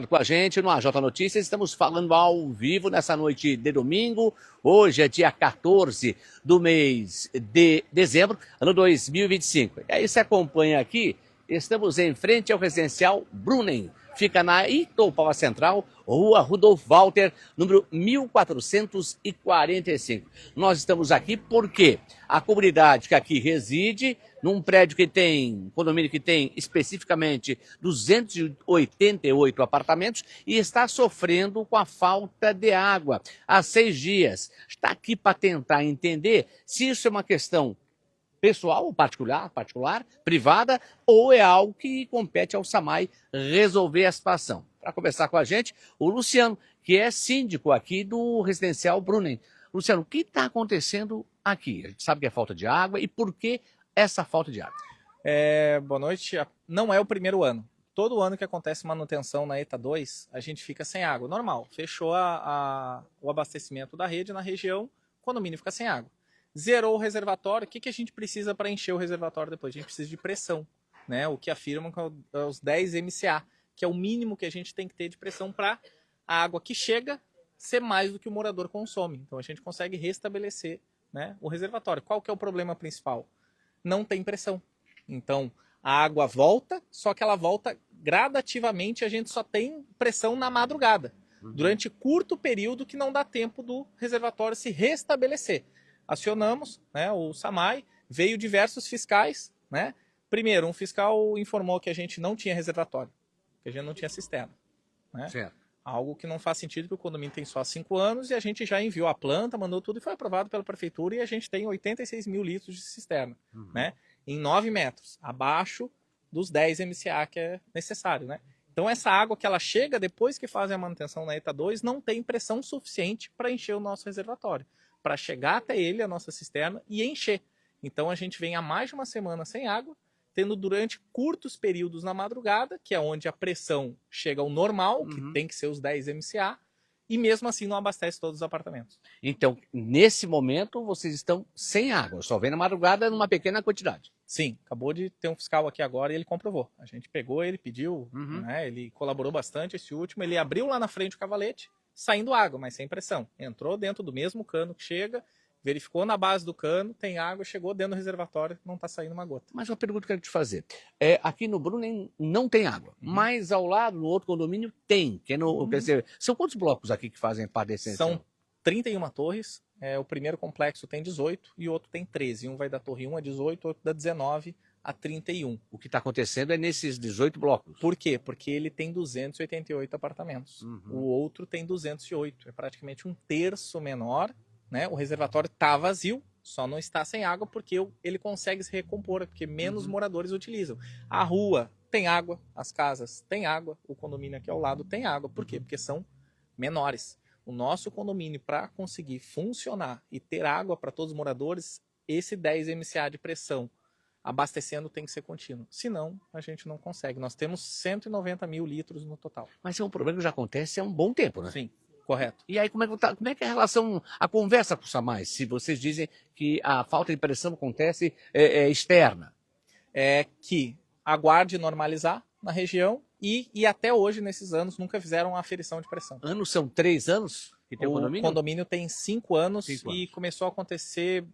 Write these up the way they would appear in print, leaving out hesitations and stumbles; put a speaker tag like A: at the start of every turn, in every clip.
A: Com a gente no AJ Notícias, estamos falando ao vivo nessa noite de domingo. Hoje é dia 14 do mês de dezembro, ano 2025. E aí você acompanha aqui, estamos em frente ao residencial Brunnen. Fica na Itoupava Central, Rua Rudolf Walter, número 1445. Nós estamos aqui porque a comunidade que aqui reside, num prédio que tem, condomínio que tem especificamente 288 apartamentos e está sofrendo com a falta de água há 6 dias. Está aqui para tentar entender se isso é uma questão pessoal, particular, privada, ou é algo que compete ao SAMAI resolver a situação. Para conversar com a gente, o Luciano, que é síndico aqui do residencial Brunnen. Luciano, o que está acontecendo aqui? A gente sabe que é falta de água e por que essa falta de água?
B: Boa noite. Não é o primeiro ano. Todo ano que acontece manutenção na ETA 2, a gente fica sem água. Normal. Fechou o abastecimento da rede na região, o condomínio fica sem água. Zerou o reservatório. O que a gente precisa para encher o reservatório depois? A gente precisa de pressão, né? O que afirmam que é os 10 MCA, que é o mínimo que a gente tem que ter de pressão para a água que chega ser mais do que o morador consome. Então a gente consegue restabelecer, né, o reservatório. Qual que é o problema principal? Não tem pressão. Então a água volta, só que ela volta gradativamente, a gente só tem pressão na madrugada, durante curto período que não dá tempo do reservatório se restabelecer. Acionamos, né, o SAMAI, veio diversos fiscais, né? Primeiro, um fiscal informou que a gente não tinha reservatório, que a gente não tinha cisterna, né?
A: Certo.
B: Algo que não faz sentido, porque o condomínio tem só 5 anos e a gente já enviou a planta, mandou tudo e foi aprovado pela prefeitura e a gente tem 86 mil litros de cisterna, né? Em 9 metros, abaixo dos 10 MCA que é necessário, né? Então essa água que ela chega depois que fazem a manutenção na ETA 2 não tem pressão suficiente para encher o nosso reservatório, para chegar até ele, a nossa cisterna, e encher. Então a gente vem há mais de uma semana sem água, tendo durante curtos períodos na madrugada, que é onde a pressão chega ao normal, que tem que ser os 10 MCA, e mesmo assim não abastece todos os apartamentos.
A: Então, nesse momento, vocês estão sem água, só vem na madrugada numa pequena quantidade.
B: Sim, acabou de ter um fiscal aqui agora e ele comprovou. A gente pegou, ele pediu, né, ele colaborou bastante esse último, ele abriu lá na frente o cavalete, saindo água, mas sem pressão. Entrou dentro do mesmo cano que chega, verificou na base do cano, tem água, chegou dentro do reservatório, não está saindo uma gota.
A: Mas uma pergunta que eu quero te fazer. Aqui no Brunnen não tem água, mas ao lado, no outro condomínio, tem. Que é no, quer dizer, são quantos blocos aqui que fazem parte desse?
B: São 31 torres, o primeiro complexo tem 18 e o outro tem 13. Um vai da torre 1 a 18, outro da 19 a 31.
A: O que está acontecendo é nesses 18 blocos.
B: Por quê? Porque ele tem 288 apartamentos. O outro tem 208. É praticamente um terço menor, né? O reservatório está vazio, só não está sem água porque ele consegue se recompor, porque menos moradores utilizam. A rua tem água, as casas têm água, o condomínio aqui ao lado tem água. Por quê? Porque são menores. O nosso condomínio, para conseguir funcionar e ter água para todos os moradores, esse 10 MCA de pressão abastecendo tem que ser contínuo. Senão, a gente não consegue. Nós temos 190 mil litros no total.
A: Mas é um problema que já acontece há um bom tempo, né?
B: Sim, correto.
A: E aí, como é que é a relação, a conversa com o SAMAI, se vocês dizem que a falta de pressão acontece externa?
B: É que aguarde normalizar na região e até hoje, nesses anos, nunca fizeram uma aferição de pressão.
A: Anos são 3 anos que tem o condomínio?
B: O condomínio tem 5 anos e começou a acontecer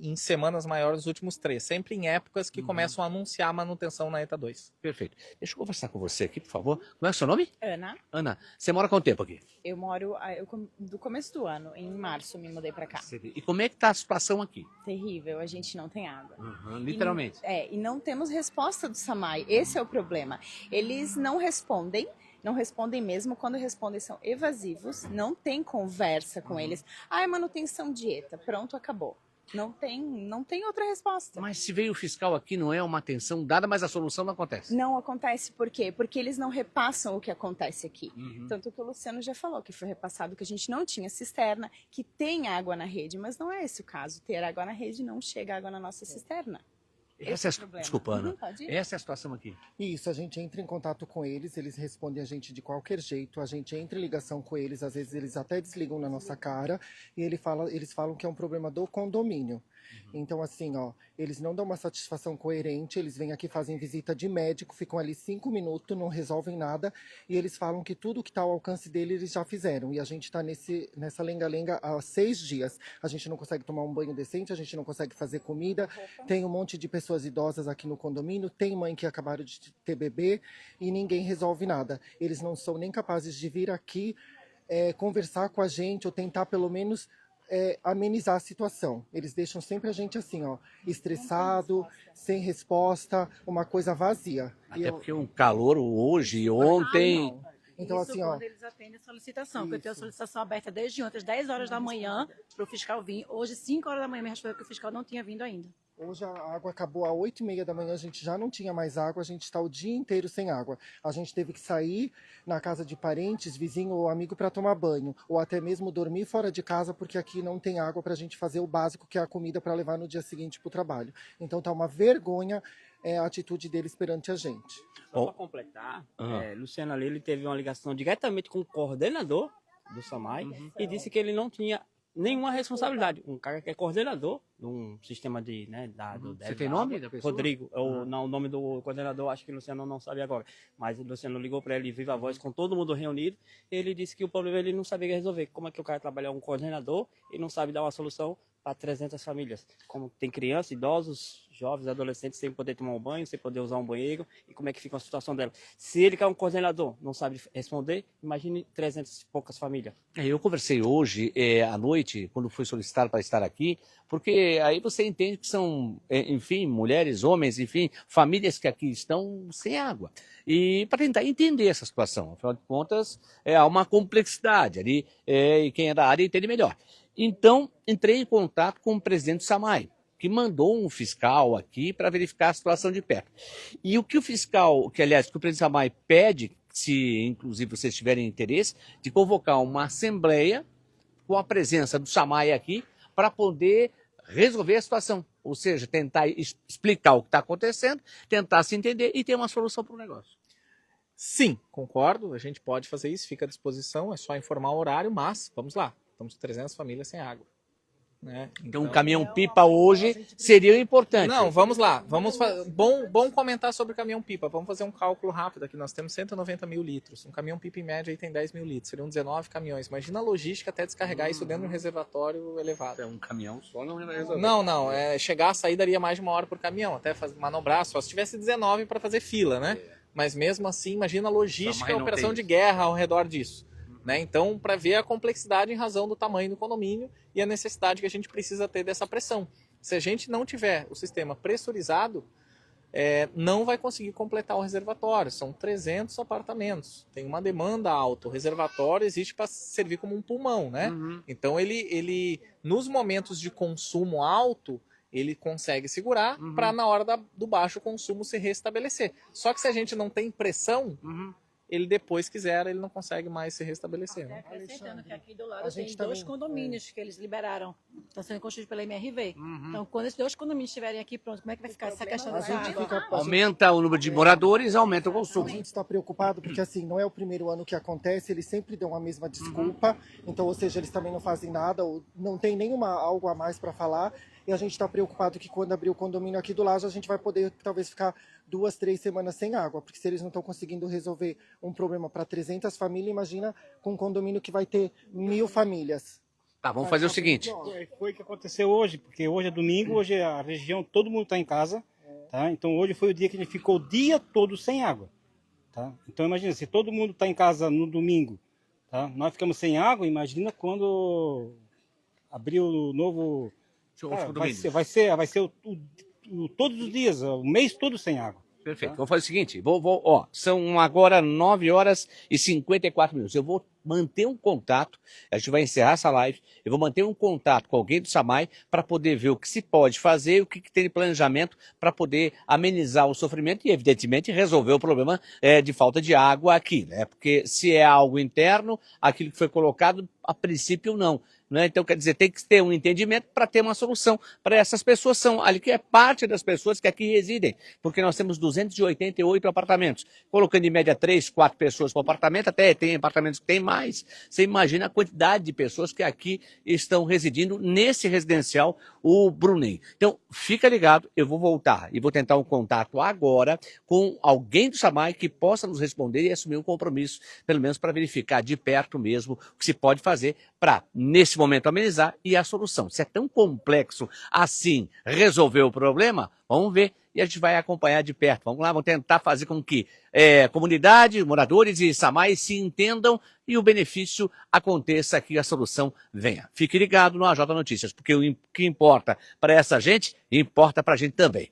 B: em semanas maiores os últimos 3, sempre em épocas que começam a anunciar a manutenção na ETA 2.
A: Perfeito. Deixa eu conversar com você aqui, por favor. Como é o seu nome?
C: Ana.
A: Ana, você mora há quanto tempo aqui?
C: Eu moro do começo do ano, em março me mudei pra cá.
A: E como é que tá a situação aqui?
C: Terrível, a gente não tem água.
A: Literalmente.
C: E não temos resposta do SAMAI, esse é o problema. Eles não respondem mesmo, quando respondem são evasivos, não tem conversa com eles. É manutenção dieta, pronto, acabou. Não tem outra resposta.
A: Mas se veio o fiscal aqui, não é uma atenção dada, mas a solução não acontece.
C: Não acontece por quê? Porque eles não repassam o que acontece aqui. Tanto que o Luciano já falou que foi repassado que a gente não tinha cisterna, que tem água na rede, mas não é esse o caso. Ter água na rede não chega água na nossa cisterna.
A: Desculpa, Ana. Essa é a situação aqui.
D: Isso, a gente entra em contato com eles respondem a gente de qualquer jeito, a gente entra em ligação com eles, às vezes eles até desligam na nossa cara e eles falam que é um problema do condomínio. Então, assim, ó, eles não dão uma satisfação coerente, eles vêm aqui, fazem visita de médico, ficam ali 5 minutos, não resolvem nada, e eles falam que tudo que está ao alcance dele eles já fizeram. E a gente está nessa lenga-lenga há 6 dias. A gente não consegue tomar um banho decente, a gente não consegue fazer comida, tem um monte de pessoas idosas aqui no condomínio, tem mãe que acabaram de ter bebê, e ninguém resolve nada. Eles não são nem capazes de vir aqui conversar com a gente, ou tentar pelo menos amenizar a situação. Eles deixam sempre a gente assim, ó, estressado, sem resposta, uma coisa vazia.
A: Até porque um calor hoje e ontem...
D: Então,
E: Isso
D: assim, ó,
E: quando eles atendem a solicitação, porque eu tenho a solicitação aberta desde ontem, às 10 horas da manhã, para o fiscal vir. Hoje, 5 horas da manhã, me respondeu que o fiscal não tinha vindo ainda.
D: hoje a água acabou às 8h30 da manhã, a gente já não tinha mais água, a gente está o dia inteiro sem água. A gente teve que sair na casa de parentes, vizinho ou amigo para tomar banho, ou até mesmo dormir fora de casa, porque aqui não tem água para a gente fazer o básico, que é a comida para levar no dia seguinte para o trabalho. Então tá uma vergonha a atitude deles perante a gente.
F: Só para completar, Luciano ali ele teve uma ligação diretamente com o coordenador do SAMAI e disse que ele não tinha nenhuma responsabilidade. Um cara que é coordenador de um sistema de, né,
A: Você tem nome da pessoa?
F: Rodrigo, não, o nome do coordenador acho que o Luciano não sabe agora, mas o Luciano ligou para ele viva voz com todo mundo reunido, ele disse que o problema ele não sabia resolver. Como é que o cara trabalha um coordenador e não sabe dar uma solução para 300 famílias? Como tem crianças, idosos, jovens, adolescentes sem poder tomar um banho, sem poder usar um banheiro, e como é que fica a situação dela? Se ele que é um coordenador não sabe responder, imagine 300 e poucas famílias.
A: Eu conversei hoje à noite, quando fui solicitado para estar aqui, porque aí você entende que são, enfim, mulheres, homens, enfim, famílias que aqui estão sem água. E para tentar entender essa situação, afinal de contas, há uma complexidade ali, e quem é da área entende melhor. Então, entrei em contato com o presidente do SAMAI, que mandou um fiscal aqui para verificar a situação de perto. E o que o fiscal, que o presidente do SAMAI pede, se inclusive vocês tiverem interesse, de convocar uma assembleia com a presença do SAMAI aqui para poder resolver a situação. Ou seja, tentar explicar o que está acontecendo, tentar se entender e ter uma solução para o negócio.
B: Sim, concordo, a gente pode fazer isso, fica à disposição, é só informar o horário, mas, vamos lá, estamos com 300 famílias sem água. Né?
A: Então, um caminhão-pipa hoje seria importante.
B: Não, vamos lá. Bom comentar sobre o caminhão-pipa. Vamos fazer um cálculo rápido aqui. Nós temos 190 mil litros. Um caminhão-pipa, em média, aí tem 10 mil litros. Seriam 19 caminhões. Imagina a logística até descarregar isso dentro de um reservatório elevado.
A: Um caminhão só não vai resolver.
B: Não. Chegar a sair daria mais de 1 hora por caminhão. Até manobrar, só se tivesse 19 para fazer fila, né? Mas mesmo assim, imagina a logística e a operação de guerra ao redor disso. Né? Então, para ver a complexidade em razão do tamanho do condomínio e a necessidade que a gente precisa ter dessa pressão. Se a gente não tiver o sistema pressurizado, não vai conseguir completar o reservatório. São 300 apartamentos, tem uma demanda alta. O reservatório existe para servir como um pulmão, né? Então, ele nos momentos de consumo alto, ele consegue segurar para na hora do baixo consumo se restabelecer. Só que se a gente não tem pressão... ele depois que zera, ele não consegue mais se restabelecer. Né?
E: Acrescentando que aqui do lado tem 2 condomínios que eles liberaram, estão sendo construídos pela MRV. Então, quando esses 2 condomínios estiverem aqui, pronto, como é que vai ficar essa questão da água?
A: Aumenta o número de moradores, aumenta o consumo.
D: A gente está preocupado porque, assim, não é o primeiro ano que acontece, eles sempre dão a mesma desculpa, então, ou seja, eles também não fazem nada, ou não tem algo a mais para falar, e a gente está preocupado que quando abrir o condomínio aqui do lado, a gente vai poder talvez ficar 2, 3 semanas sem água, porque se eles não estão conseguindo resolver um problema para 300 famílias, imagina com um condomínio que vai ter 1000 famílias.
A: Tá, vamos fazer o seguinte.
G: Foi o que aconteceu hoje, porque hoje é domingo, hoje a região, todo mundo está em casa, tá? Então hoje foi o dia que a gente ficou o dia todo sem água, tá? Então imagina, se todo mundo está em casa no domingo, tá? Nós ficamos sem água, imagina quando abrir o novo... Cara, vai ser todos os dias, o mês todo sem água.
A: Perfeito. Vamos fazer o seguinte, são agora 9 horas e 54 minutos. Eu vou manter um contato, a gente vai encerrar essa live, eu vou manter um contato com alguém do SAMAI para poder ver o que se pode fazer, o que tem de planejamento para poder amenizar o sofrimento e, evidentemente, resolver o problema de falta de água aqui, né? Porque se é algo interno, aquilo que foi colocado, a princípio não. Né? Então, quer dizer, tem que ter um entendimento para ter uma solução para essas pessoas. São ali que é parte das pessoas que aqui residem, porque nós temos 288 apartamentos, colocando em média 3, 4 pessoas por apartamento, até tem apartamentos que tem mais. mais. Você imagina a quantidade de pessoas que aqui estão residindo nesse residencial, o Brunem. Então, fica ligado, eu vou voltar e vou tentar um contato agora com alguém do SAMAI que possa nos responder e assumir um compromisso, pelo menos para verificar de perto mesmo o que se pode fazer para, nesse momento, amenizar e a solução. Se é tão complexo assim resolver o problema, vamos ver e a gente vai acompanhar de perto. Vamos lá, vamos tentar fazer com que comunidade, moradores e SAMAI se entendam e o benefício aconteça, que a solução venha. Fique ligado no AJ Notícias, porque o que importa para essa gente, importa para a gente também.